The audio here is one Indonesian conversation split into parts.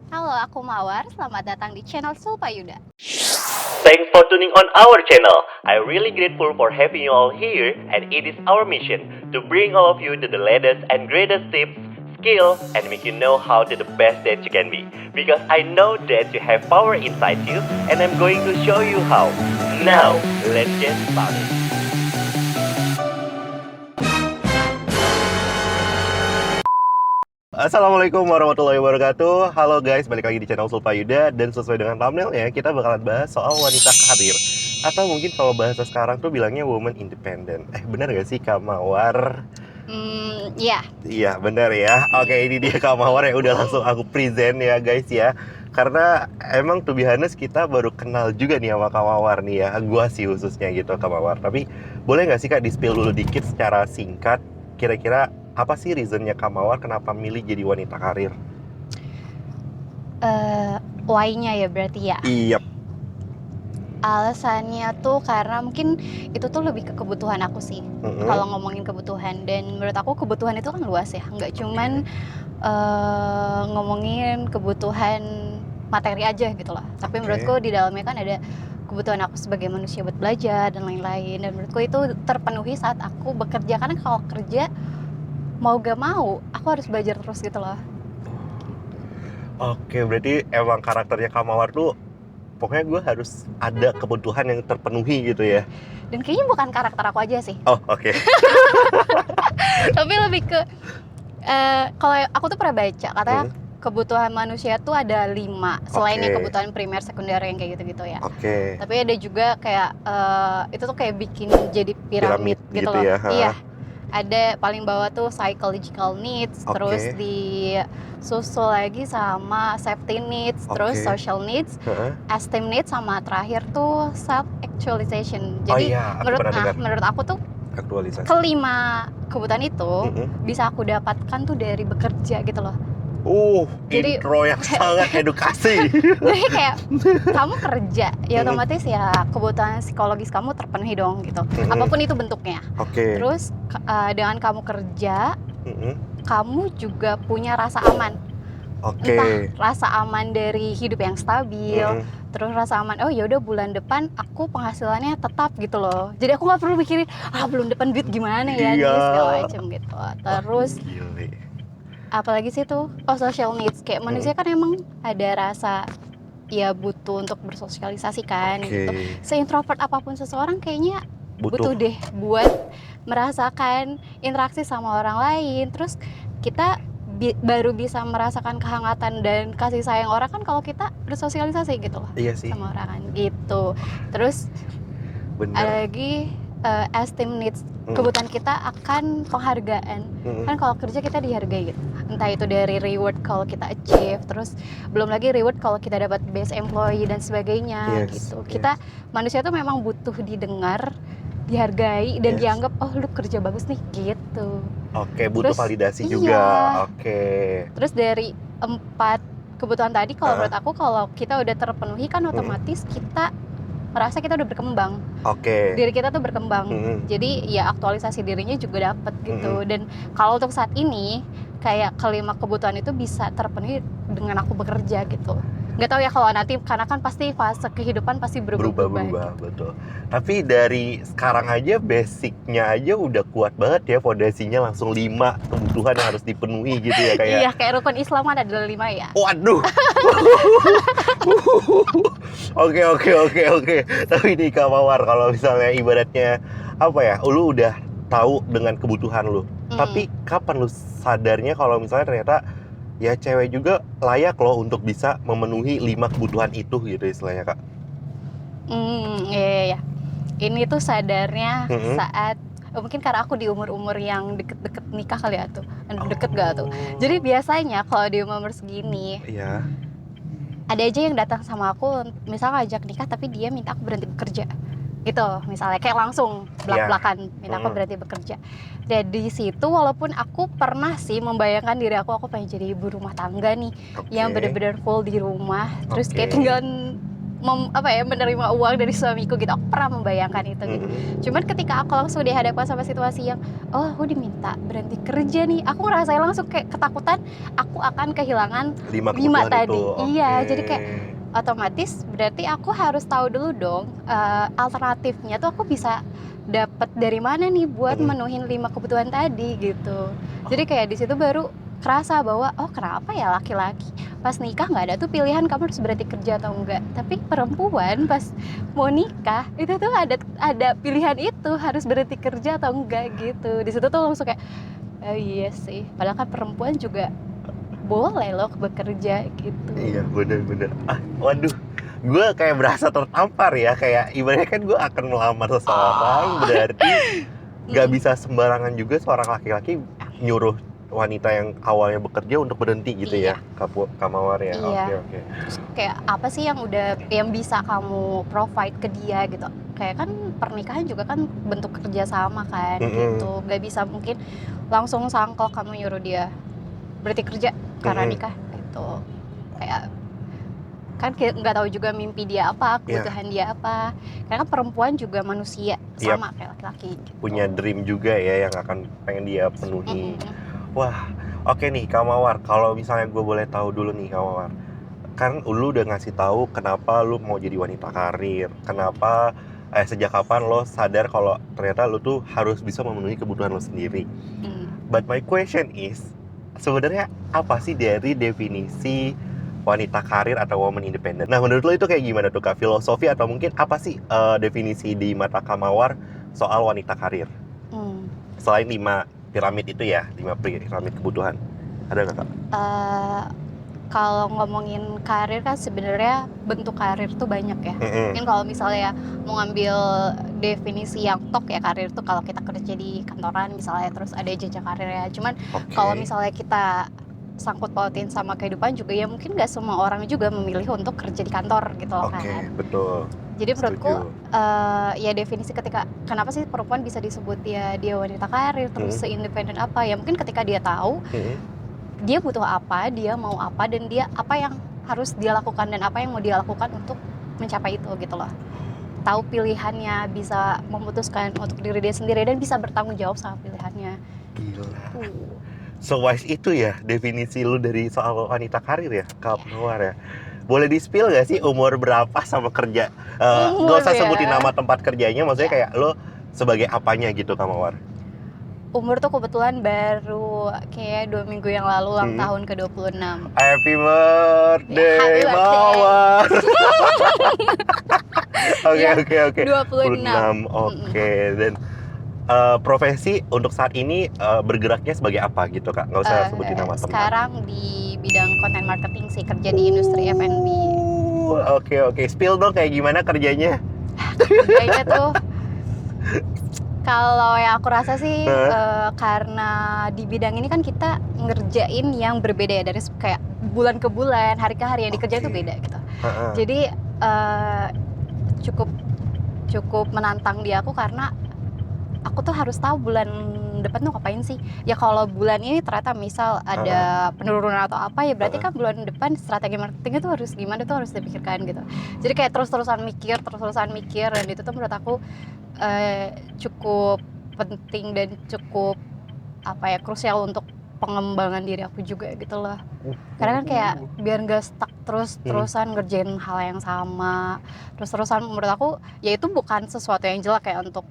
Halo, aku Mawar. Selamat datang di channel Sulpayuda. Thanks for tuning on our channel. I'm really grateful for having you all here, and it is our mission to bring all of you to the latest and greatest tips, skill, and make you know how to the best that you can be. Because I know that you have power inside you, and I'm going to show you how. Now, let's get started. Assalamualaikum warahmatullahi wabarakatuh. Halo guys, balik lagi di channel Sulpayuda. Dan sesuai dengan thumbnailnya, kita bakalan bahas soal wanita karir. Atau mungkin kalau bahasa sekarang tuh bilangnya woman independent. Benar gak sih Kak Mawar? Ya. Iya benar ya. Oke, ini dia Kak Mawar ya. Udah langsung aku present ya guys ya. Karena emang to be honest kita baru kenal juga nih sama Kak Mawar nih ya. Gua sih khususnya gitu Kak Mawar. Tapi boleh gak sih Kak di-spill dulu dikit secara singkat, kira-kira apa sih reasonnya Kak Mawar kenapa milih jadi wanita karir? Why-nya ya berarti ya. Iya. Alasannya tuh karena mungkin itu tuh lebih ke kebutuhan aku sih. Kalau ngomongin kebutuhan, dan menurut aku kebutuhan itu kan luas ya. Nggak cuman ngomongin kebutuhan materi aja gitu lah. Tapi menurutku di dalamnya kan ada kebutuhan aku sebagai manusia buat belajar dan lain-lain. Dan menurutku itu terpenuhi saat aku bekerja. Karena kalau kerja mau gak mau, aku harus belajar terus gitu loh. Oke, berarti emang karakternya Kak Mawar tuh pokoknya gue harus ada kebutuhan yang terpenuhi gitu ya. Dan kayaknya bukan karakter aku aja sih. Oh, oke. Tapi lebih ke kalau aku tuh pernah baca katanya kebutuhan manusia tuh ada 5 selain yang kebutuhan primer sekunder yang kayak gitu-gitu ya. Tapi ada juga kayak itu tuh kayak bikin jadi piramid gitu loh ya. Iya, ada paling bawah tuh psychological needs, terus disusul lagi sama safety needs, terus social needs, esteem needs, sama terakhir tuh self actualization. Jadi menurut aku tuh kelima kebutuhan itu bisa aku dapatkan tuh dari bekerja gitu loh. Jadi intro yang sangat edukasi. Jadi kayak kamu kerja, ya otomatis ya kebutuhan psikologis kamu terpenuhi dong gitu. Apapun itu bentuknya. Terus dengan kamu kerja, kamu juga punya rasa aman. Entah rasa aman dari hidup yang stabil, terus rasa aman, oh ya udah bulan depan aku penghasilannya tetap gitu loh. Jadi aku nggak perlu mikirin bulan depan duit gimana ya nih segala macam gitu. Terus apalagi sih tuh social needs, kayak manusia kan emang ada rasa ya butuh untuk bersosialisasi kan gitu. Seintrovert apapun seseorang kayaknya butuh deh buat merasakan interaksi sama orang lain. Terus kita baru bisa merasakan kehangatan dan kasih sayang orang kan kalau kita bersosialisasi gitu loh. Iya sih. Sama orang kan gitu. Terus ada lagi esteem needs, kebutuhan kita akan penghargaan. Kan kalau kerja kita dihargai gitu. Entah itu dari reward kalau kita achieve, terus belum lagi reward kalau kita dapat best employee dan sebagainya gitu. Kita manusia tuh memang butuh didengar, dihargai, dan dianggap oh lu kerja bagus nih gitu. Butuh validasi juga. Terus dari 4 kebutuhan tadi kalau menurut aku, kalau kita udah terpenuhi kan otomatis kita merasa kita udah berkembang. Diri kita tuh berkembang. Jadi ya aktualisasi dirinya juga dapet gitu. Dan kalau untuk saat ini kayak kelima kebutuhan itu bisa terpenuhi dengan aku bekerja gitu. Nggak tahu ya kalau nanti, karena kan pasti fase kehidupan pasti berubah gitu. Betul. Tapi dari sekarang aja basicnya aja udah kuat banget ya, fondasinya langsung 5 kebutuhan yang harus dipenuhi gitu ya kayak. Iya, kayak rukun Islam ada 5 ya. Waduh. Oke. Tapi nih Kak Mawar, kalau misalnya ibaratnya apa ya, lu udah tahu dengan kebutuhan lu. Tapi kapan lu sadarnya kalau misalnya ternyata ya cewek juga layak loh untuk bisa memenuhi 5 kebutuhan itu gitu istilahnya Kak? Iya. Ini tuh sadarnya saat mungkin karena aku di umur-umur yang deket-deket nikah kali ya tuh. Deket gak tuh? Jadi biasanya kalau di umur segini, ada aja yang datang sama aku, misalnya ngajak nikah tapi dia minta aku berhenti bekerja gitu, misalnya kayak langsung belak-belakan minta aku berhenti bekerja. Dan di situ walaupun aku pernah sih membayangkan diri aku pengen jadi ibu rumah tangga nih, yang benar-benar full di rumah, terus kayak tinggal menerima uang dari suamiku gitu. Aku pernah membayangkan itu gitu. Cuman ketika aku langsung dihadapkan sama situasi yang aku diminta berhenti kerja nih, aku ngerasain langsung kayak ketakutan aku akan kehilangan 5 tadi. Iya, jadi kayak otomatis berarti aku harus tahu dulu dong alternatifnya tuh aku bisa dapat dari mana nih buat menuhin 5 kebutuhan tadi gitu. Jadi kayak di situ baru kerasa bahwa kenapa ya laki-laki pas nikah nggak ada tuh pilihan kamu harus berhenti kerja atau enggak, tapi perempuan pas mau nikah itu tuh ada pilihan itu harus berhenti kerja atau enggak gitu. Di situ tuh langsung kayak iya sih, padahal kan perempuan juga boleh loh bekerja gitu. Iya bener-bener. Waduh, gue kayak berasa tertampar ya, kayak ibaratnya kan gue akan melamar seseorang, berarti nggak bisa sembarangan juga seorang laki-laki nyuruh wanita yang awalnya bekerja untuk berhenti gitu ya, Kak Mawar ya. Iya. Oke. Terus kayak apa sih yang bisa kamu provide ke dia gitu? Kayak kan pernikahan juga kan bentuk kerjasama kan gitu. Gak bisa mungkin langsung sangkal kamu nyuruh dia berhenti kerja karena nikah gitu. Kayak kan nggak tahu juga mimpi dia apa, kebutuhan dia apa. Karena kan perempuan juga manusia sama kayak laki-laki gitu. Punya dream juga ya yang akan pengen dia penuhi. Wah, oke nih Kak Mawar, kalau misalnya gue boleh tahu dulu nih Kak Mawar, kan lu udah ngasih tahu kenapa lu mau jadi wanita karir, kenapa sejak kapan lo sadar kalau ternyata lu tuh harus bisa memenuhi kebutuhan lo sendiri. But my question is, sebenarnya apa sih dari definisi wanita karir atau woman independent? Nah, menurut lo itu kayak gimana tuh Kak? Filosofi atau mungkin apa sih definisi di mata Kak Mawar soal wanita karir? Selain 5 piramid itu ya, 5 piramid kebutuhan. Ada nggak Kak? Kalau ngomongin karir kan sebenarnya bentuk karir tuh banyak ya. Mungkin kalau misalnya mau ngambil definisi yang tok ya, karir tuh kalau kita kerja di kantoran misalnya, terus ada jenjang karir ya. Cuman kalau misalnya kita sangkut pautin sama kehidupan juga ya, mungkin nggak semua orang juga memilih untuk kerja di kantor gitu loh kan. Betul. Jadi menurutku ya definisi ketika kenapa sih perempuan bisa disebut dia wanita karir terus seindependen apa ya, mungkin ketika dia tahu dia butuh apa, dia mau apa, dan dia apa yang harus dia lakukan dan apa yang mau dia lakukan untuk mencapai itu gitu loh. Tahu pilihannya, bisa memutuskan untuk diri dia sendiri dan bisa bertanggung jawab sama pilihannya. Gila. Se-wise itu ya definisi lu dari soal wanita karir ya, Kak Mawar ya. Boleh di-spill gak sih umur berapa sama kerja? Gak usah sebutin nama tempat kerjanya, maksudnya kayak lo sebagai apanya gitu Kak Mawar? Umur tuh kebetulan baru kayak 2 minggu yang lalu ulang tahun ke-26. Happy birthday Mawar. Oke. 26. Oke. Dan profesi untuk saat ini bergeraknya sebagai apa gitu Kak? Nggak usah sebutin nama tempat. Sekarang di bidang content marketing sih, kerja di industri F&B. Oke. Spill dong kayak gimana kerjanya? Kayaknya tuh kalau yang aku rasa sih karena di bidang ini kan kita ngerjain yang berbeda ya, dari kayak bulan ke bulan, hari ke hari yang dikerjain itu beda gitu. Jadi cukup menantang di aku karena aku tuh harus tahu bulan depan tuh ngapain sih. Ya kalau bulan ini ternyata misal ada penurunan atau apa ya, berarti kan bulan depan strategi marketingnya tuh harus gimana, tuh harus dipikirkan gitu. Jadi kayak terus-terusan mikir dan itu tuh menurut aku cukup penting dan cukup krusial untuk pengembangan diri aku juga gitu loh. Karena kan kayak biar nggak stuck terus-terusan ngerjain hal yang sama, terus-terusan menurut aku ya itu bukan sesuatu yang jelek kayak untuk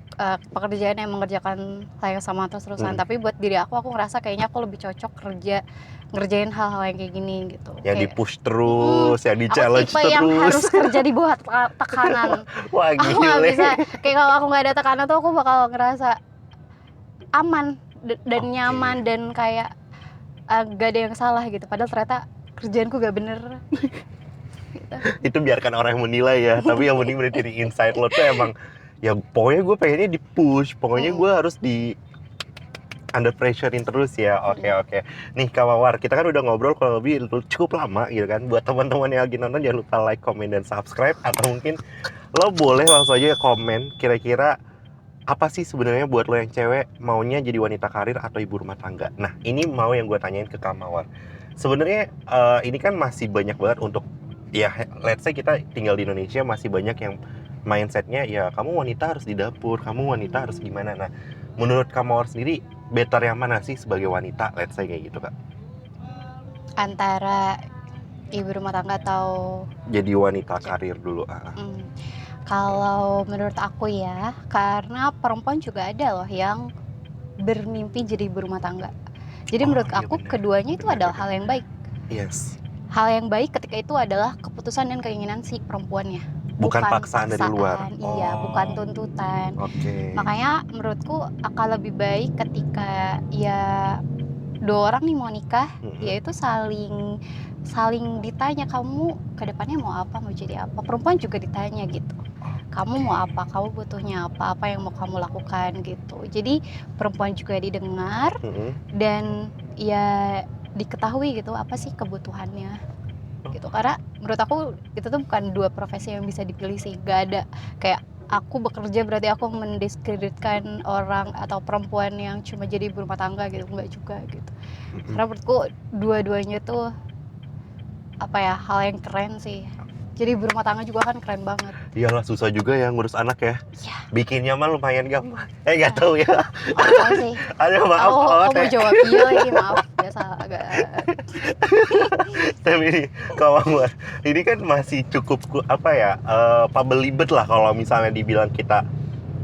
pekerjaan yang mengerjakan hal yang sama terus-terusan, tapi buat diri aku ngerasa kayaknya aku lebih cocok ngerjain hal-hal yang kayak gini gitu. Yang di-push terus, yang di-challenge terus. Aku tipe yang harus kerja di bawah tekanan. Wah gila. Aku nggak bisa, kayak kalau aku nggak ada tekanan tuh aku bakal ngerasa aman dan nyaman dan kayak gak ada yang salah gitu, padahal ternyata kerjaanku gak bener. Gitu. Itu biarkan orang yang menilai ya, tapi yang penting berarti di inside lo tuh emang ya pokoknya gue pengennya di push, pokoknya gue harus di under pressurein terus ya. Oke. Nih Kak Mawar, kita kan udah ngobrol kurang lebih cukup lama gitu kan. Buat teman-teman yang lagi nonton jangan lupa like, comment, dan subscribe, atau mungkin lo boleh langsung aja komen kira-kira apa sih sebenarnya buat lo yang cewek maunya jadi wanita karir atau ibu rumah tangga. Nah ini mau yang gue tanyain ke Kak Mawar. Sebenarnya ini kan masih banyak banget untuk ya let's say kita tinggal di Indonesia masih banyak yang mindsetnya ya kamu wanita harus di dapur, kamu wanita harus gimana. Nah, menurut kamu sendiri better yang mana sih sebagai wanita, let's say kayak gitu Kak? Antara ibu rumah tangga atau jadi wanita karir dulu. Kalau menurut aku ya, karena perempuan juga ada loh yang bermimpi jadi ibu rumah tangga. Jadi menurut aku keduanya itu adalah hal yang baik. Yes. Hal yang baik ketika itu adalah keputusan dan keinginan si perempuannya. Bukan paksaan dari luar. Iya, bukan tuntutan. Makanya menurutku akan lebih baik ketika ya dua orang nih mau nikah, yaitu saling ditanya, kamu kedepannya mau apa, mau jadi apa. Perempuan juga ditanya gitu, kamu mau apa, kamu butuhnya apa yang mau kamu lakukan gitu. Jadi perempuan juga didengar dan ya diketahui gitu apa sih kebutuhannya gitu. Karena menurut aku itu tuh bukan dua profesi yang bisa dipilih sih. Gak ada kayak aku bekerja berarti aku mendiskreditkan orang atau perempuan yang cuma jadi ibu rumah tangga gitu, enggak juga gitu. Karena menurutku dua-duanya tuh apa ya, hal yang keren sih. Jadi ibu rumah tangga juga kan keren banget. Iyalah, susah juga ya ngurus anak ya. Iya. Bikinnya mah lumayan gampang. Nggak tahu ya. Apa sih? Aduh, maaf. Aku mau jawab iya lagi, maaf. Biasa agak. Tapi ini, Kak, ini kan masih cukup apa ya, pabelibet lah kalau misalnya dibilang kita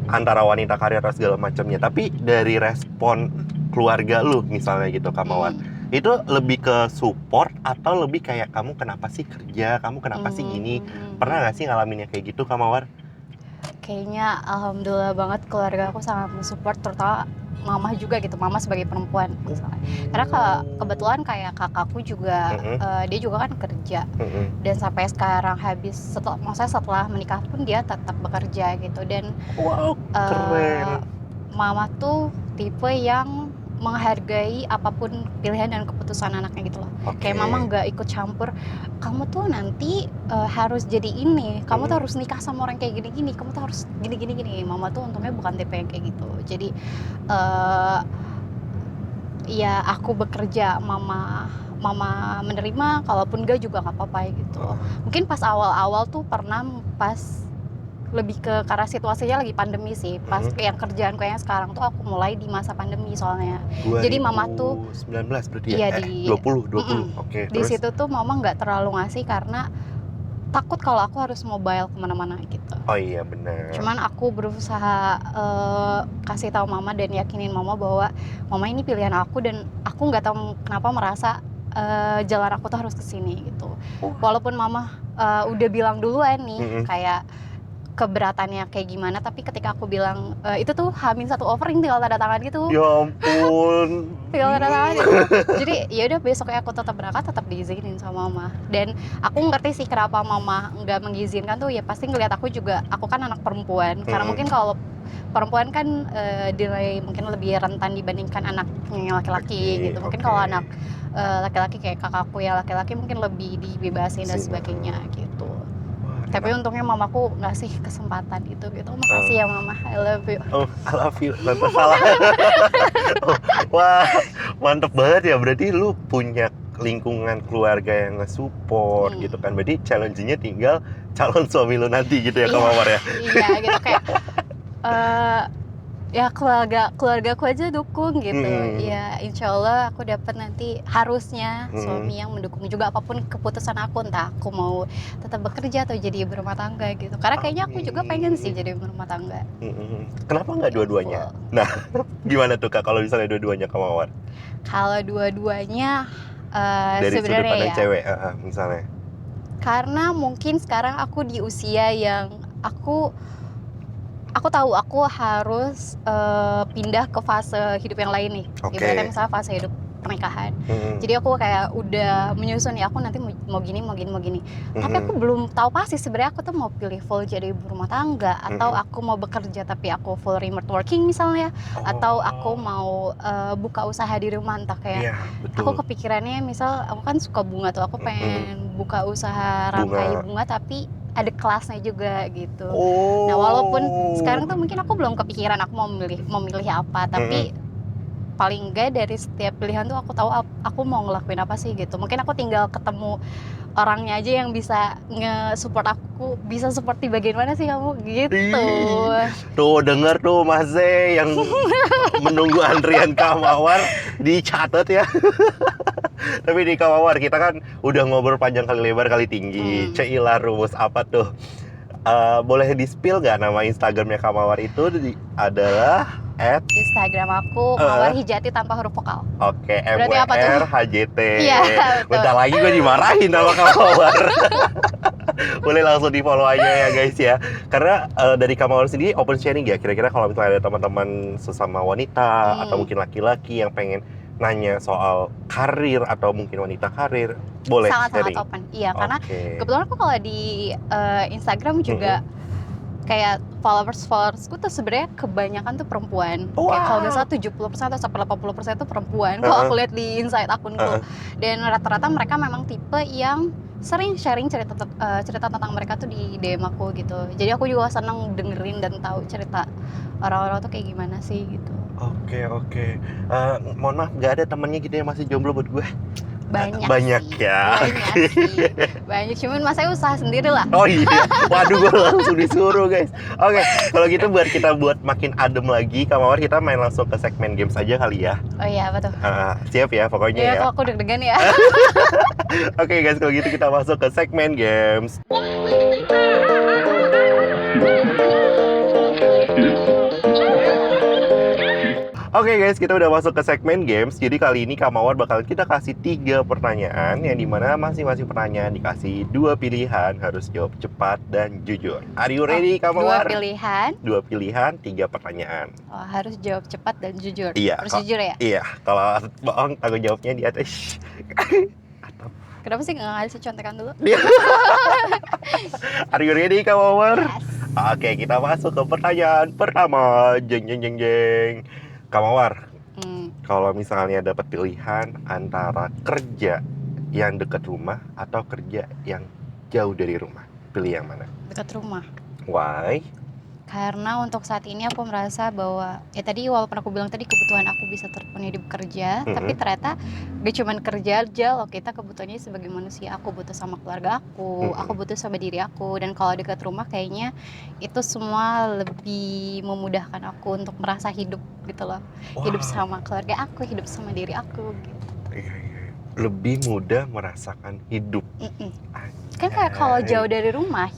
antara wanita karir atau segala macamnya. Tapi dari respon keluarga lu misalnya gitu, Kak Mawar, itu lebih ke support atau lebih kayak kamu kenapa sih kerja, kamu kenapa sih gini? Pernah nggak sih ngalaminnya kayak gitu, Kak Mawar? Kayaknya alhamdulillah banget keluarga aku sangat mensupport, terutama mama juga gitu, mama sebagai perempuan misalnya. Karena kebetulan kayak kakakku juga dia juga kan kerja dan sampai sekarang setelah menikah pun dia tetap bekerja gitu. Dan keren. Mama tuh tipe yang menghargai apapun pilihan dan keputusan anaknya gitu loh. Kayak mama nggak ikut campur, kamu tuh nanti harus jadi ini, kamu tuh harus nikah sama orang kayak gini-gini, kamu tuh harus gini-gini. Mama tuh untungnya bukan tipe yang kayak gitu. Jadi ya aku bekerja, mama menerima, kalaupun enggak juga nggak apa-apa gitu. Mungkin pas awal-awal tuh pernah pas lebih ke karena situasinya lagi pandemi sih. Pas yang kerjaanku yang sekarang tuh aku mulai di masa pandemi soalnya. Jadi mama tuh 2019 berarti ya? Iya, 20. Oke. Di situ tuh mama nggak terlalu ngasih karena takut kalau aku harus mobile kemana-mana gitu. Oh iya, benar. Cuman aku berusaha kasih tahu mama dan yakinin mama bahwa mama ini pilihan aku dan aku nggak tahu kenapa merasa jalan aku tuh harus kesini gitu. Walaupun mama udah bilang duluan nih kayak keberatannya kayak gimana, tapi ketika aku bilang itu tuh H-1 offering tinggal tanda tangan gitu. Ya ampun. Tinggal tanda tangan gitu. Jadi ya udah besoknya aku tetap berangkat, tetap diizinin sama mama. Dan aku ngerti sih kenapa mama nggak mengizinkan tuh, ya pasti ngelihat aku juga, aku kan anak perempuan. Karena mungkin kalau perempuan kan dinilai mungkin lebih rentan dibandingkan anaknya laki-laki gitu. Mungkin kalau anak laki-laki kayak kakakku ya laki-laki mungkin lebih dibebasin dan sebagainya gitu. Tapi untungnya mamaku ngasih kesempatan itu gitu. Makasih ya mama, I love you. Oh, I love you, tanpa salah. Wah, mantep banget ya. Berarti lu punya lingkungan keluarga yang nge-support gitu kan. Berarti challenge-nya tinggal calon suami lu nanti gitu ya, Kak Mawar ya? Iya gitu, kayak ya keluargaku aja dukung gitu. Ya insya Allah aku dapat nanti harusnya suami yang mendukung juga apapun keputusan aku, entah aku mau tetap bekerja atau jadi ibu rumah tangga gitu. Karena kayaknya aku juga pengen sih jadi ibu rumah tangga. Kenapa nggak dua-duanya? Nah, gimana tuh Kak kalau misalnya dua-duanya, Kak Mawar? Kalau dua-duanya dari sudut sebenarnya pandang ya, cewek misalnya. karena mungkin sekarang aku di usia yang aku tahu aku harus pindah ke fase hidup yang lain nih. Ibaratnya misalnya fase hidup pernikahan. Jadi aku kayak udah menyusun ya, aku nanti mau gini. Tapi aku belum tahu pasti sebenarnya aku tuh mau pilih full jadi ibu rumah tangga atau aku mau bekerja tapi aku full remote working misalnya, atau aku mau buka usaha di rumah, entah kayak aku kepikirannya misal aku kan suka bunga tuh, aku pengen buka usaha rangkai bunga tapi ada kelasnya juga gitu. Nah walaupun sekarang tuh mungkin aku belum kepikiran aku mau memilih apa, tapi paling enggak dari setiap pilihan tuh aku tahu aku mau ngelakuin apa sih gitu. Mungkin aku tinggal ketemu orangnya aja yang bisa nge-support aku, bisa seperti bagian mana sih kamu gitu. Tuh denger tuh Mas Z yang menunggu antrian Kak Mawar, dicatat ya. Tapi di Kak Mawar kita kan udah ngobrol panjang kali lebar kali tinggi. Ceilah rumus apa tuh? Boleh di-spill nggak nama Instagramnya Kak Mawar itu adalah Instagram aku Mawar Hijati tanpa huruf vokal. Oke, Berarti apa tuh? MWRHJT. Iya, Bentar lagi gue dimarahin sama Kak Mawar. Boleh langsung di follow aja ya guys ya. Karena dari Kak Mawar sendiri open sharing ya. Kira-kira kalau misalnya ada teman-teman sesama wanita atau mungkin laki-laki yang pengen nanya soal karir atau mungkin wanita karir, boleh sangat-sangat sharing. open. Iya, karena kebetulan aku kalau di Instagram juga kayak followersku tuh sebenarnya kebanyakan tuh perempuan. Kayak kalau nggak salah 70% atau sampai 80% tuh perempuan. Kalau aku lihat di insight akunku. Dan rata-rata mereka memang tipe yang sering sharing cerita tentang mereka tuh di DM aku gitu. Jadi aku juga seneng dengerin dan tahu cerita orang-orang tuh kayak gimana sih gitu. Oke. Mohon maaf, nggak ada temennya gitu yang masih jomblo buat gue? Banyak sih. Banyak, cuman mas saya usaha sendiri lah. Oh iya, waduh gue langsung disuruh guys. Oke, kalau gitu buat makin adem lagi Kak Mawar, kita main langsung ke segmen games aja kali ya. Oh iya, apa tuh? Siap ya pokoknya ya. Iya, kok aku deg-degan ya. Oke guys, kalau gitu kita masuk ke segmen games. Oke guys, kita udah masuk ke segmen games. Jadi kali ini Kak Mawar bakal kita kasih 3 pertanyaan, yang dimana masing-masing pertanyaan dikasih 2 pilihan, harus jawab cepat dan jujur. Are you ready Kak Mawar? 2 pilihan, 3 pertanyaan. Oh, harus jawab cepat dan jujur. Iya. Harus jujur ya? Iya, kalau bohong tanggung jawabnya di atas. Kenapa sih nggak ngasih contekan dulu? Are you ready Kak Mawar? Yes. Oke, kita masuk ke pertanyaan pertama. Jeng. Kak Mawar, kalau misalnya dapat pilihan antara kerja yang dekat rumah atau kerja yang jauh dari rumah, pilih yang mana? Dekat rumah. Why? Karena untuk saat ini aku merasa bahwa ya tadi walaupun aku bilang tadi kebutuhan aku bisa terpenuhi di bekerja, tapi ternyata gak cuma kerja aja loh, kita kebutuhannya sebagai manusia. Aku butuh sama keluarga aku butuh sama diri aku, dan kalau dekat rumah kayaknya itu semua lebih memudahkan aku untuk merasa hidup gitu loh. Hidup sama keluarga aku, hidup sama diri aku gitu. Lebih mudah merasakan hidup. Kan kayak kalau jauh dari rumah,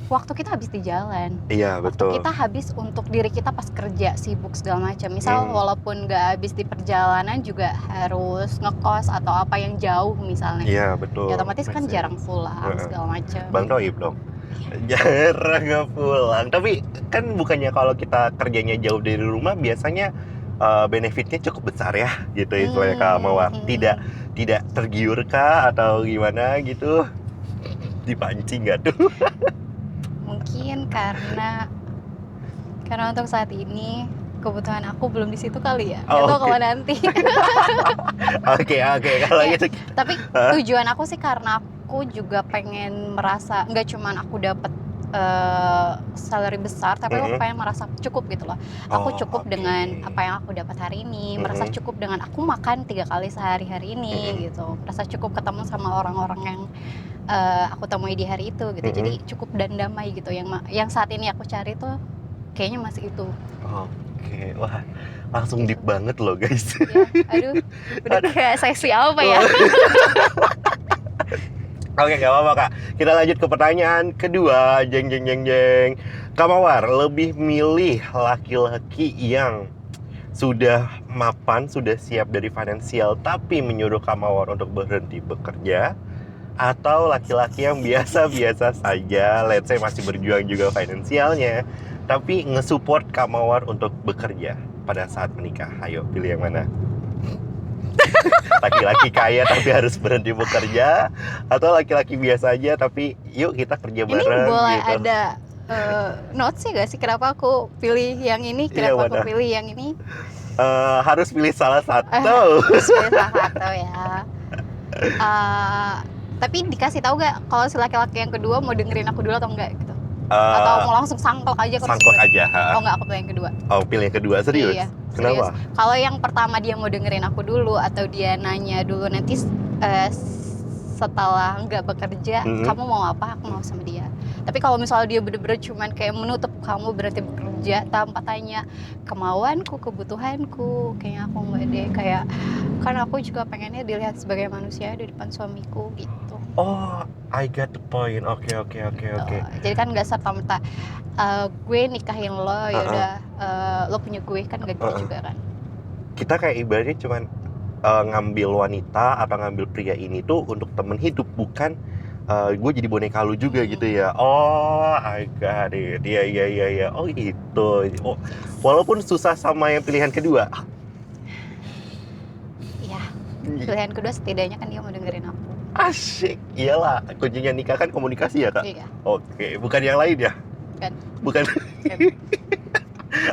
waktu kita habis di jalan. Iya, betul. Waktu kita habis untuk diri kita pas kerja, sibuk segala macam. Misal walaupun nggak habis di perjalanan juga harus ngekos atau apa yang jauh misalnya. Iya, betul. Ya otomatis kan jarang pulang segala macam. Bang Toib dong. Jarang nggak pulang. Tapi kan bukannya kalau kita kerjanya jauh dari rumah biasanya benefitnya cukup besar ya gitu istilahnya Kak Mawar. Tidak tergiur kah atau gimana gitu? Dipancing nggak tuh? Mungkin karena untuk saat ini kebutuhan aku belum di situ kali ya. Atau kalau nanti. Oke, kalau gitu. Tapi tujuan aku sih karena aku juga pengen merasa nggak cuman aku dapat salary besar, tapi aku pengen merasa cukup gitu loh. Aku cukup dengan apa yang aku dapat hari ini, merasa cukup dengan aku makan 3 kali sehari hari ini gitu, merasa cukup ketemu sama orang-orang yang aku temui di hari itu gitu. Jadi cukup dan damai gitu. Yang saat ini aku cari tuh kayaknya masih itu. Oke, wah langsung deep banget loh guys. Ya, aduh, udah kayak sesi apa ya? Oke, gak apa-apa Kak. Kita lanjut ke pertanyaan kedua. Jeng. Kak Mawar, lebih milih laki-laki yang sudah mapan, sudah siap dari finansial, tapi menyuruh Kak Mawar untuk berhenti bekerja, atau laki-laki yang biasa-biasa saja, let's say masih berjuang juga finansialnya, tapi nge-support Kak Mawar untuk bekerja pada saat menikah? Ayo, pilih yang mana? Laki-laki kaya tapi harus berhenti bekerja, atau laki-laki biasa aja tapi yuk kita kerja bareng? Ini boleh gitu. ada notes gak sih kenapa aku pilih yang ini, kenapa aku pilih yang ini? Harus pilih salah satu. Harus pilih salah satu ya. Tapi dikasih tahu gak kalau si laki-laki yang kedua mau dengerin aku dulu atau enggak gitu? Atau mau langsung sangklok aja? Sangklok aja. Oh enggak, aku pilih yang kedua. Oh, pilih yang kedua, serius? Iya, kenapa? Kalau yang pertama dia mau dengerin aku dulu atau dia nanya dulu nanti setelah nggak bekerja, kamu mau apa? Aku mau sama dia. Tapi kalau misalnya dia bener-bener cuman kayak menutup kamu berarti bekerja tanpa tanya kemauanku, kebutuhanku, kayaknya aku nggak deh. Kayak kan aku juga pengennya dilihat sebagai manusia di depan suamiku gitu. Oh, I got the point. Oke. Jadi kan nggak serta-merta gue nikahin lo, yaudah lo punya gue, kan nggak gitu juga kan. Kita kayak ibaratnya cuman ngambil wanita atau ngambil pria ini tuh untuk temen hidup, bukan gue jadi boneka lu juga gitu ya. Oh, I got it. Iya. Oh itu. Oh, walaupun susah sama yang pilihan kedua. Iya. Pilihan kedua setidaknya kan dia mau dengerin aku. Asyik. Iyalah, kuncinya nikah kan komunikasi ya, Kak? Iya. Oke, bukan yang lain ya? Bukan. Kan.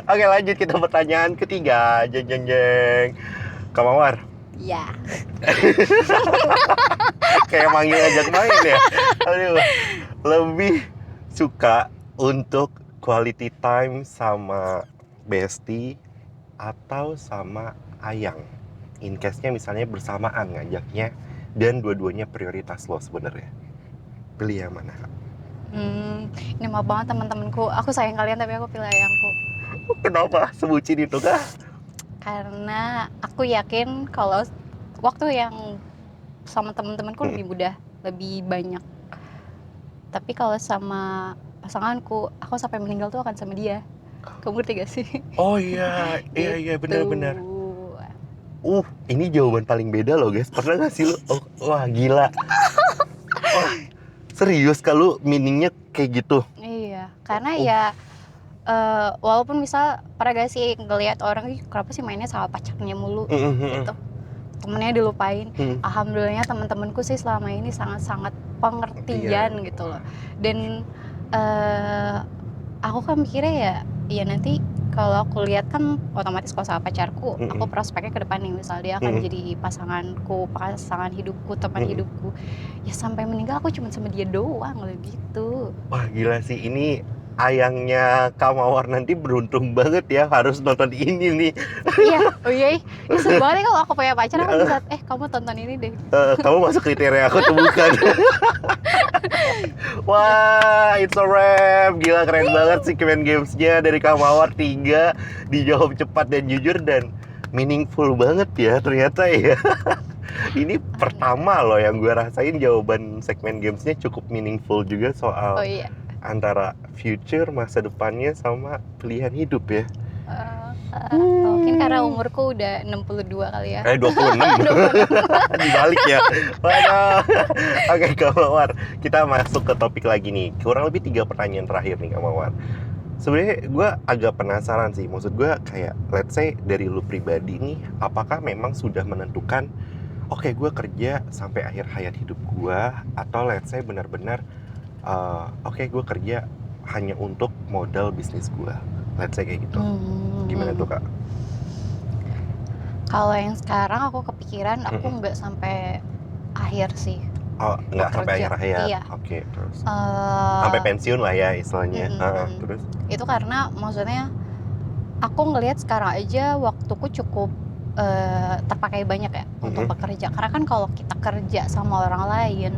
Oke, lanjut kita pertanyaan ketiga. Jeng. Kak Mawar. Iya. Kayak manggil ajak main ya. Aduh. Lebih suka untuk quality time sama bestie atau sama Ayang? In case-nya misalnya bersamaan ngajaknya dan dua-duanya prioritas lo sebenarnya. Pilih yang mana, Kak? Ini maaf banget teman-temanku. Aku sayang kalian tapi aku pilih Ayangku. Kenapa sebutin itu, Kak? Karena aku yakin kalau waktu yang sama teman-temanku lebih mudah, lebih banyak. Tapi kalau sama pasanganku, aku sampai meninggal tuh akan sama dia. Kamu ngerti gak sih? Oh iya, iya benar. Gitu. Ini jawaban paling beda loh, guys. Pernah gak sih lu? Oh, wah, gila. Wah, serius kalau meaningnya kayak gitu? Iya, karena ya walaupun misal pernah gak sih ngeliat orang, kenapa sih mainnya sama pacarnya mulu gitu, temennya dilupain. Alhamdulillahnya teman-temanku sih selama ini sangat-sangat pengertian gitu loh. Dan aku kan mikirnya ya nanti kalau aku lihat kan otomatis kalau sama pacarku, aku prospeknya ke depan nih, misal dia akan jadi pasanganku, pasangan hidupku, teman hidupku. Ya sampai meninggal aku cuma sama dia doang gitu. Wah, gila sih, ini Ayangnya Kak Mawar nanti beruntung banget ya harus nonton ini nih. Iya, oh iya, seru banget ya kalau aku punya pacar, aku bisa, kamu tonton ini deh. Kamu masuk kriteria aku tuh bukan. Wah, it's a wrap. Gila, keren banget sih Command Games-nya dari Kak Mawar 3. Dijawab cepat dan jujur dan meaningful banget ya ternyata ya. Ini pertama loh yang gue rasain jawaban segmen gamesnya cukup meaningful juga soal antara future, masa depannya, sama pilihan hidup ya. Mungkin karena umurku udah 62 kali ya. 26. Dibalik ya. Waduh. Oke, Kak Mawar, kita masuk ke topik lagi nih. Kurang lebih 3 pertanyaan terakhir nih, Kak Mawar. Sebenarnya gue agak penasaran sih. Maksud gue kayak, let's say dari lu pribadi nih, apakah memang sudah menentukan oke, gue kerja sampai akhir hayat hidup gue, atau let's say benar-benar oke, gue kerja hanya untuk modal bisnis gue, let's say kayak gitu. Gimana tuh, Kak? Kalau yang sekarang aku kepikiran aku nggak sampai akhir sih. Oh, nggak sampai akhir hayat? Iya. Oke, terus sampai pensiun lah ya istilahnya. Terus? Itu karena maksudnya aku ngelihat sekarang aja waktuku cukup terpakai banyak ya untuk bekerja. Karena kan kalau kita kerja sama orang lain,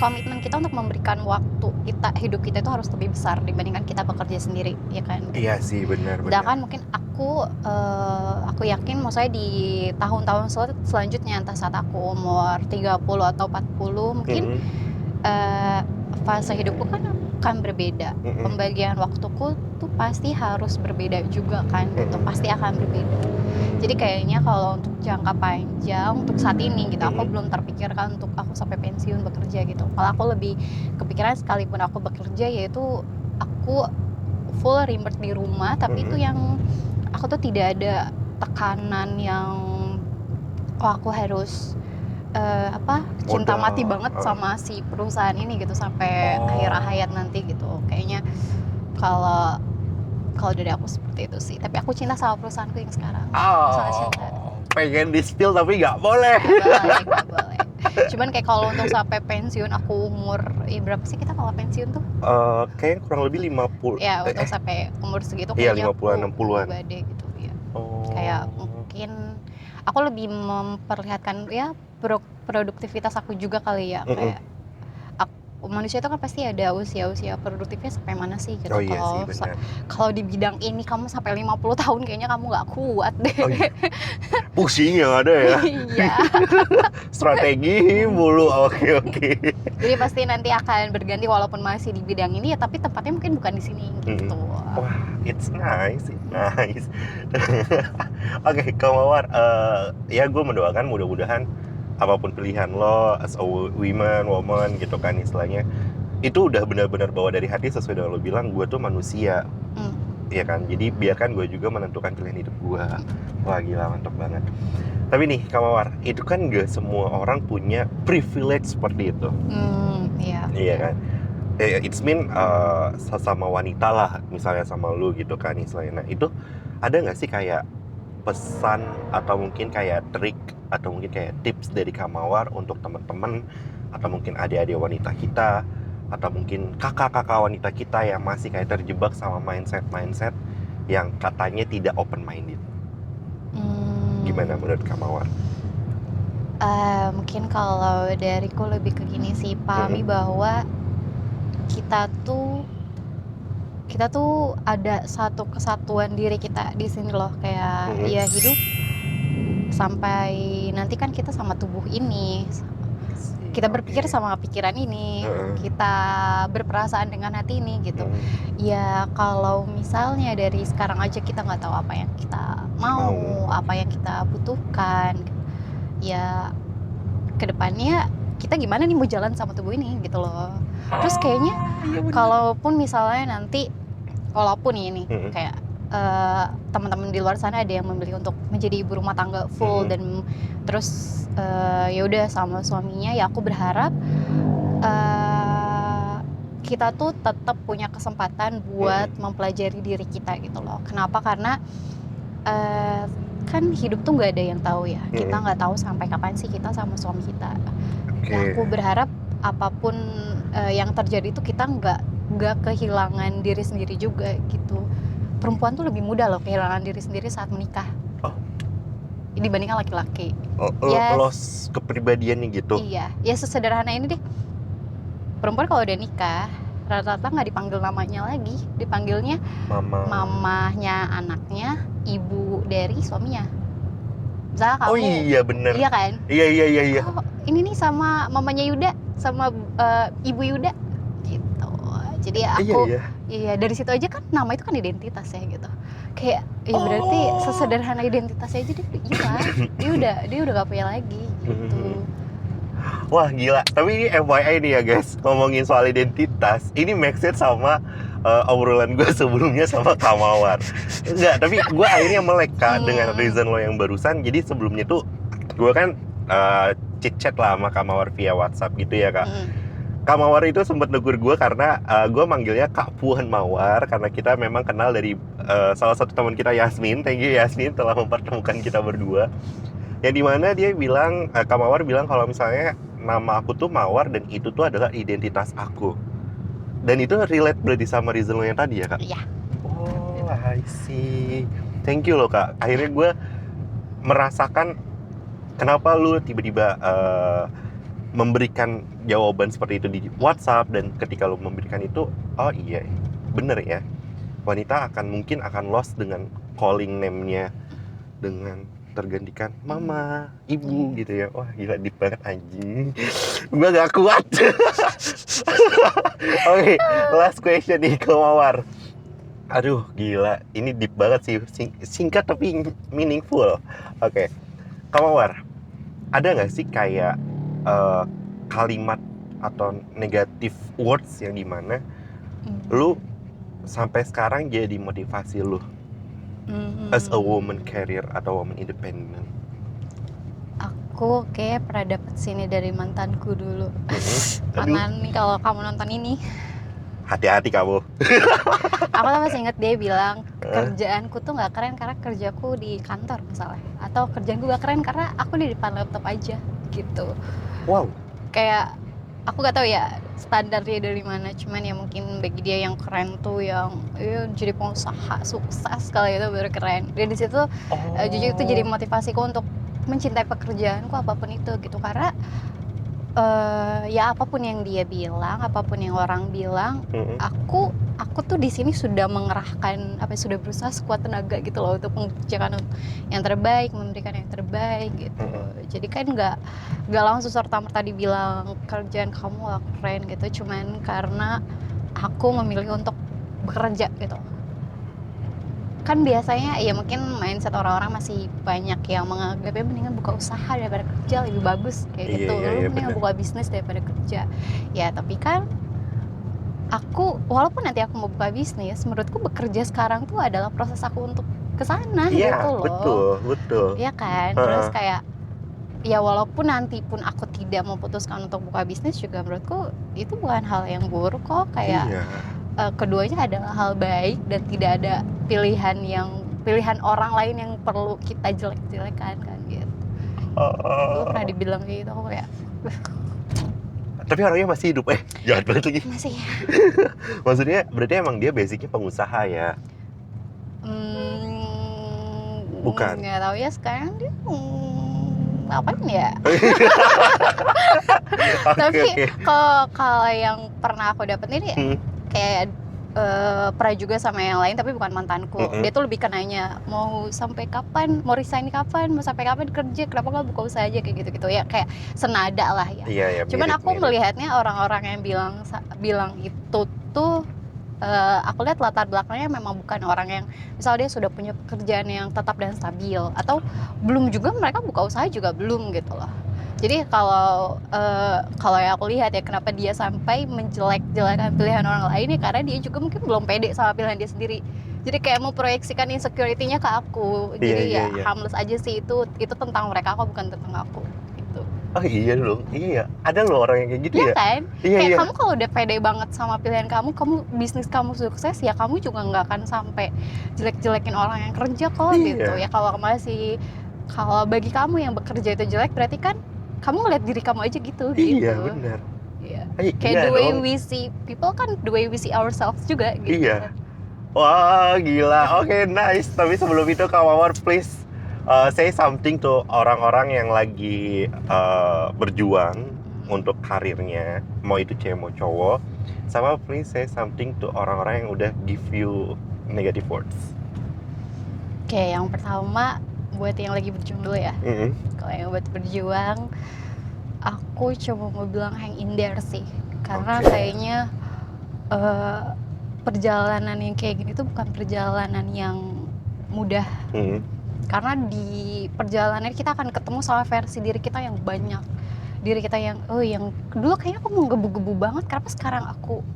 komitmen kita untuk memberikan waktu kita, hidup kita itu harus lebih besar dibandingkan kita bekerja sendiri, ya kan? Iya sih, benar. Sedangkan mungkin aku yakin maksudnya di tahun-tahun selanjutnya, entah saat aku umur 30 atau 40, mungkin fase hidupku kan akan berbeda. Pembagian waktuku tuh pasti harus berbeda juga kan, gitu. Pasti akan berbeda. Jadi kayaknya kalau untuk jangka panjang, untuk saat ini gitu, aku belum terpikirkan untuk aku sampai pensiun bekerja gitu. Kalau aku lebih kepikiran sekalipun aku bekerja, yaitu aku full remote di rumah, tapi itu yang aku tuh tidak ada tekanan yang aku harus cinta mati banget sama si perusahaan ini gitu sampai akhir hayat nanti gitu. Kayaknya kalau dari aku seperti itu sih. Tapi aku cinta sama perusahaanku yang sekarang. Pengen di-spill tapi nggak boleh. Nggak boleh. Cuman kayak kalau untuk sampai pensiun, aku umur berapa sih kita kalau pensiun tuh? Kayaknya kurang lebih 50. Ya, untuk sampai umur segitu iya, kayaknya 50-an, 60-an. Pribadi gitu ya. Kayak mungkin aku lebih memperlihatkan ya produktivitas aku juga kali ya, kayak manusia itu kan pasti ada usia produktifnya sampai mana sih gitu. Oh iya sih, benar. Kalau di bidang ini kamu sampai 50 tahun kayaknya kamu nggak kuat deh. Oh iya. Pusing yang ada ya. Iya. Strategi mulu. Oke. Jadi pasti nanti akan berganti walaupun masih di bidang ini ya, tapi tempatnya mungkin bukan di sini gitu. Wah, it's nice. Oke, Kak Mawar, ya gue mendoakan mudah-mudahan apapun pilihan lo as a woman gitu kan istilahnya, itu udah benar-benar bawa dari hati sesuai dengan lo bilang, gue tuh manusia. Ya kan, jadi biarkan gue juga menentukan pilihan hidup gue. Wah gila, mantap banget. Tapi nih Kak Mawar, itu kan gak semua orang punya privilege seperti itu. Iya kan. It's mean sesama wanita lah, misalnya sama lu gitu kan istilahnya. Nah itu ada nggak sih kayak pesan atau mungkin kayak trik atau mungkin kayak tips dari Kak Mawar untuk teman-teman atau mungkin adik-adik wanita kita atau mungkin kakak-kakak wanita kita yang masih kayak terjebak sama mindset yang katanya tidak open minded? Gimana menurut Kak Mawar? Mungkin kalau dariku lebih ke gini sih, pahami bahwa kita tuh ada satu kesatuan diri kita di sini loh, kayak ya hidup sampai nanti kan kita sama tubuh ini, kita berpikir sama pikiran ini, kita berperasaan dengan hati ini gitu. Ya kalau misalnya dari sekarang aja kita nggak tahu apa yang kita mau, apa yang kita butuhkan, ya kedepannya kita gimana nih mau jalan sama tubuh ini gitu loh. Terus kayaknya kalaupun misalnya nanti, walaupun ini kayak teman-teman di luar sana ada yang memilih untuk menjadi ibu rumah tangga full dan terus ya udah sama suaminya, ya aku berharap kita tuh tetap punya kesempatan buat mempelajari diri kita gitu loh. Kenapa? Karena kan hidup tuh nggak ada yang tahu ya. Kita nggak tahu sampai kapan sih kita sama suami kita. Nah, aku berharap apapun yang terjadi itu kita nggak kehilangan diri sendiri juga gitu. Perempuan tuh lebih mudah loh kehilangan diri sendiri saat menikah dibandingkan laki-laki. Loss kepribadiannya gitu. Iya, ya sesederhana ini deh. Perempuan kalau udah nikah rata-rata nggak dipanggil namanya lagi, dipanggilnya mamahnya anaknya, ibu dari suaminya. Misalnya kamu, oh iya bener. Iya kan? Iya. Oh, ini nih sama mamanya Yuda, sama ibu Yuda gitu. Jadi aku, iya dari situ aja kan nama itu kan identitas ya gitu. Kayak, ya berarti sesederhana identitasnya aja dia udah gak punya lagi gitu. Wah gila, tapi ini FYI nih ya guys, ngomongin soal identitas, ini make sense sama obrolan gue sebelumnya sama Kak Mawar. Enggak, tapi gue akhirnya melek Kak dengan reason lo yang barusan. Jadi sebelumnya tuh gue kan chit-chat lah sama Kak Mawar via WhatsApp gitu ya Kak. Kak Mawar itu sempat negur gue karena gue manggilnya Kak Puan Mawar karena kita memang kenal dari salah satu teman kita Yasmin. Thank you Yasmin telah mempertemukan kita berdua. Yang dimana dia bilang, Kak Mawar bilang kalau misalnya nama aku tuh Mawar dan itu tuh adalah identitas aku. Dan itu relate berarti sama reason lo yang tadi ya Kak? Iya. Oh I see. Thank you loh Kak. Akhirnya gue merasakan kenapa lu tiba-tiba memberikan jawaban seperti itu di WhatsApp. Dan ketika lu memberikan itu, oh iya bener ya, wanita mungkin akan lost dengan calling name-nya, dengan tergantikan mama, ibu gitu ya. Wah gila, deep banget anjing. Gue gak kuat. Oke, last question nih Kak Mawar. Aduh gila, ini deep banget sih. Singkat tapi meaningful. Oke, Kak Mawar, ada gak sih kayak kalimat atau negative words yang dimana lu sampai sekarang jadi motivasi lu as a woman career atau woman independent? Aku kayak pernah dapet sini dari mantanku dulu. Mantan nih, kalau kamu nonton ini, hati-hati kamu. aku tuh masih inget dia bilang kerjaanku tuh nggak keren karena kerjaku di kantor misalnya, atau kerjaanku nggak keren karena aku di depan laptop aja gitu. Wow. Kayak aku nggak tahu ya standarnya dari mana, cuman ya mungkin bagi dia yang keren tuh yang jadi pengusaha sukses, kalau itu baru keren. Dan di situ jujur itu jadi motivasiku untuk mencintai pekerjaanku apapun itu gitu, karena ya apapun yang dia bilang, apapun yang orang bilang, aku tuh di sini sudah mengerahkan sudah berusaha sekuat tenaga gitu loh untuk mengerjakan yang terbaik, memberikan yang terbaik gitu. Jadi kan nggak langsung serta-merta dibilang kerjaan kamu gak keren gitu, cuman karena aku memilih untuk bekerja gitu. Kan biasanya ya mungkin mindset orang-orang masih banyak yang menganggapnya mendingan buka usaha daripada kerja, lebih bagus kayak gitu. Lu mendingan buka bisnis daripada kerja. Ya tapi kan aku, walaupun nanti aku mau buka bisnis, menurutku bekerja sekarang tuh adalah proses aku untuk kesana gitu loh. Betul. Iya kan? Terus kayak ya walaupun nanti pun aku tidak memutuskan untuk buka bisnis juga, menurutku itu bukan hal yang buruk kok. Kayak keduanya adalah hal baik dan tidak ada pilihan orang lain yang perlu kita jelek-jelekan kan gitu. Lu pernah dibilang gitu, aku kayak tapi orangnya masih hidup, jahat banget lagi. masih. Maksudnya berarti emang dia basicnya pengusaha ya? Bukan. Nggak tahu ya sekarang dia ngapain ya. Tapi kalau yang pernah aku dapet ini kayak pernah juga sama yang lain tapi bukan mantanku. Dia tuh lebih kenanya mau sampai kapan, mau resign kapan, mau sampai kapan kerja, kenapa nggak buka usaha aja kayak gitu-gitu ya, kayak senada lah ya. Iya, cuman aku melihatnya orang-orang yang bilang itu tuh aku lihat latar belakangnya memang bukan orang yang misalnya dia sudah punya pekerjaan yang tetap dan stabil, atau belum juga mereka buka usaha juga belum gitu loh. Jadi kalau yang aku lihat ya, kenapa dia sampai menjelek-jelekan pilihan orang lain ya karena dia juga mungkin belum pede sama pilihan dia sendiri. Jadi kayak mau proyeksikan insecurity-nya ke aku. Jadi harmless aja sih, itu tentang mereka, aku bukan tentang aku gitu. Oh iya dong, iya. Ada loh orang yang kayak gitu ya? Kan? Kayak kamu kalau udah pede banget sama pilihan kamu bisnis kamu sukses, ya kamu juga nggak akan sampai jelek-jelekin orang yang kerja kok gitu. Ya kalau bagi kamu yang bekerja itu jelek, berarti kan kamu ngeliat diri kamu aja gitu. Iya, benar. Iya. Kayak the way we see people kan the way we see ourselves juga gitu. Iya. Wah, gila. Oke, nice. Tapi sebelum itu Kak Mawar, please say something to orang-orang yang lagi berjuang untuk karirnya, mau itu cewek mau cowok. Sama please say something to orang-orang yang udah give you negative words. Oke, yang pertama buat yang lagi berjuang dulu ya. Kalau yang buat berjuang, aku cuma mau bilang hang in there sih. Karena kayaknya perjalanan yang kayak gini tuh bukan perjalanan yang mudah. Karena di perjalanan kita akan ketemu sama versi diri kita yang banyak. Diri kita yang yang dulu kayaknya aku mau gebu-gebu banget, kenapa sekarang aku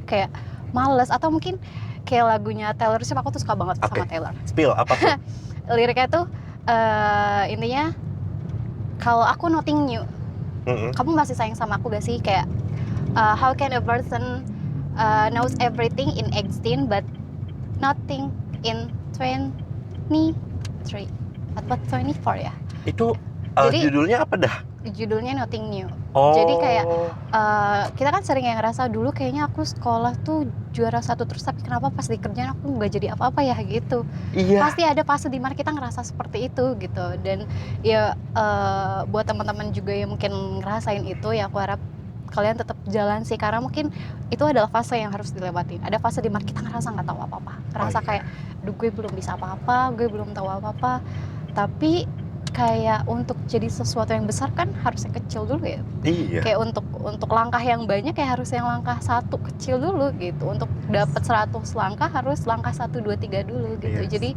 kayak males, atau mungkin kayak lagunya Taylor Swift, aku tuh suka banget sama Taylor. Spill apa tuh? Liriknya tuh intinya kalau aku nothing new, kamu masih sayang sama aku gak sih? Kayak how can a person knows everything in 18 but nothing in 23 atau 24 ya? Itu judulnya apa dah? Judulnya Nothing New. Jadi kayak kita kan sering yang ngerasa dulu kayaknya aku sekolah tuh juara 1 terus, tapi kenapa pas di kerjaan aku nggak jadi apa-apa ya gitu. Iya. Pasti ada fase di mana kita ngerasa seperti itu gitu. Dan ya buat teman-teman juga yang mungkin ngerasain itu, ya aku harap kalian tetap jalan sih, karena mungkin itu adalah fase yang harus dilewatin. Ada fase di mana kita ngerasa nggak tahu apa-apa, ngerasa kayak, duh gue belum bisa apa-apa, gue belum tahu apa-apa. Tapi kayak untuk jadi sesuatu yang besar kan harus yang kecil dulu ya. Iya. Kayak untuk langkah yang banyak ya harus yang langkah 1 kecil dulu gitu. Untuk dapat 100 langkah harus langkah 1, 2, 3 dulu gitu. Jadi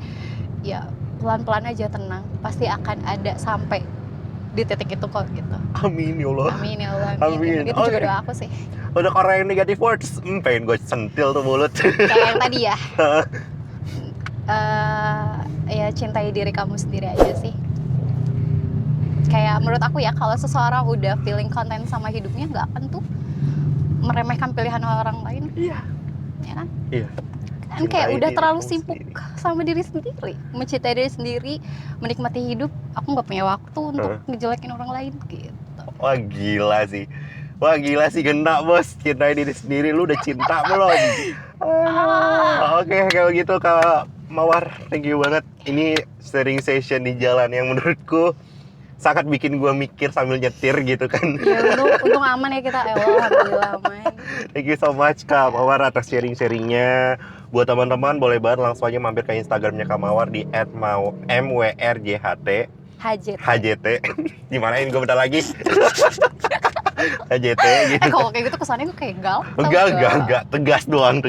ya pelan-pelan aja, tenang. Pasti akan ada sampai di titik itu kok gitu. Amin ya Allah. Amin ya Allah. Amin. Itu juga doa aku sih. Untuk orang yang negative words, pengen gue sentil tuh mulut. Kayak yang tadi ya. Ya cintai diri kamu sendiri aja sih. Kayak menurut aku ya, kalau seseorang udah feeling content sama hidupnya, nggak akan tuh meremehkan pilihan orang lain. Iya. Ya kan? Iya. Kan kayak udah terlalu sibuk sama diri sendiri, mencintai diri sendiri, menikmati hidup. Aku nggak punya waktu untuk ngejelekin orang lain gitu. Wah gila sih, kena bos. Cintai diri sendiri, lu udah cinta belum? Oke, kalau gitu Kak Mawar, thank you banget. Ini sharing session di jalan yang menurutku sangat bikin gue mikir sambil nyetir gitu kan. Ya, untung aman ya kita, alhamdulillah aman. Thank you so much Kak Mawar atas sharing-sharingnya. Buat teman-teman boleh banget langsung aja mampir ke Instagramnya Kak Mawar di @mwrjht. HJT. Dimana ini gue bentar lagi. HJT gitu. Kalau kayak gitu kesannya gue kayak gal. Enggak. Tegas doang.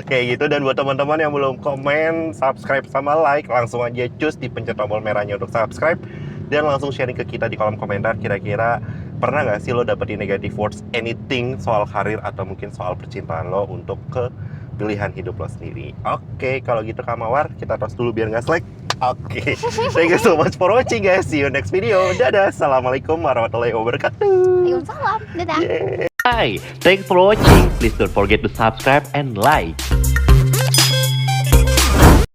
Kayak gitu. Dan buat teman-teman yang belum komen, subscribe sama like, langsung aja cus dipencet tombol merahnya untuk subscribe dan langsung sharing ke kita di kolom komentar. Kira-kira pernah nggak sih lo dapetin negative words anything soal karir atau mungkin soal percintaan lo untuk ke pilihan hidup lo sendiri. Oke, kalau gitu Kak Mawar, kita tos dulu biar nggak slack. Oke, thank you so much for watching guys. See you next video. Dadah, assalamualaikum warahmatullahi wabarakatuh. Waalaikumsalam, dadah. Yeah. Hi, thanks for watching. Please don't forget to subscribe and like.